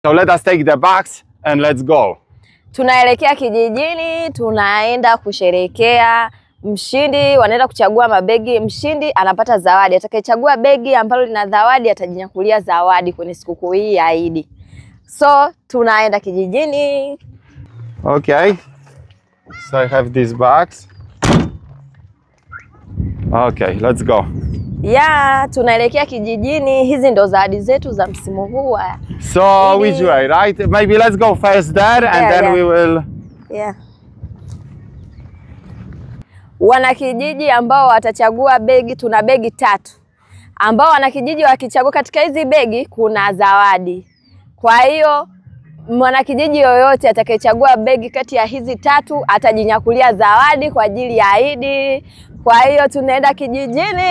So let us take the bags and let's go. Tunaelekea kijijini, tunaenda kusherekea. Mshindi wanaenda kuchagua mabegi, mshindi anapata zawadi. Atakayechagua begi ambalo lina zawadi atajinyakulia zawadi kwenye sikukuu hii ya Eid. So tunaenda kijijini. Okay. So I have these bags. Okay, let's go. Yeah, tunaelekea kijijini. Hizi ndo zawadi zetu za msimu huu. So which way, right? Maybe let's go first there and then we will. Yeah. Wanakijiji ambao watachagua begi, tuna begi 3. Ambao wanakijiji wakichagua katika hizi begi kuna zawadi. Kwa hiyo mwanakijiji yoyote atakayechagua begi kati ya hizi 3 atajinyakulia zawadi kwa ajili ya Eid. Kwa hiyo tunaenda kijijini.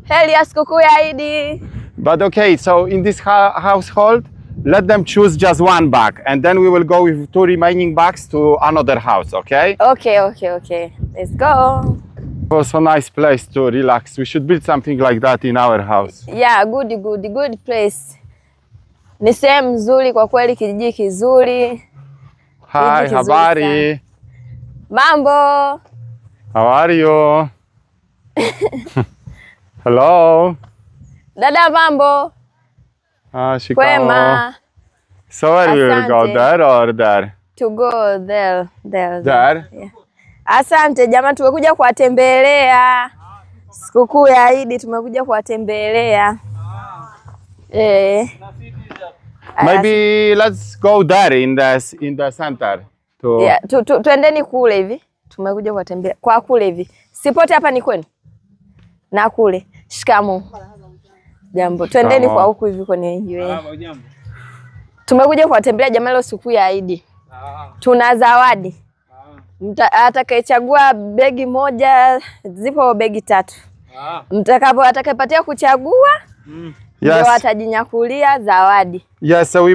Heri ya sikukuu ya Eid. But okay, so in this household, let them choose just one bag and then we will go with 2 remaining bags to another house, okay? Okay. Let's go. Also nice place to relax. We should build something like that in our house. Yeah, good place. Ni sehemu nzuri kwa kweli, kijiji kizuri. Hi, habari. Mambo. How are you? Hello. Dada, mambo. Kwema. So where we will go, there or there? To go there. There? Yeah. Asante jamani, tumekuja kuwatembelea. Sikukuu ya Eid tumekuja kuwatembelea. Maybe let's go there in the center. Yeah, tuendeni kule hivi. Tumekuja kuwatembelea. Kwa kule hivi. Sipote hapa ni kwenu. Na kule. Shikamoo. Jambo. Tuendeni kwa huku hivi kwenye hiyo. Tumekuja kuwatembelea jamani leo sikukuu ya Eid. Tuna zawadi. Atakayechagua begi moja, zipo begi 3. Atakayepatia kuchagua, ndio atajinyakulia zawadi. Yes, so we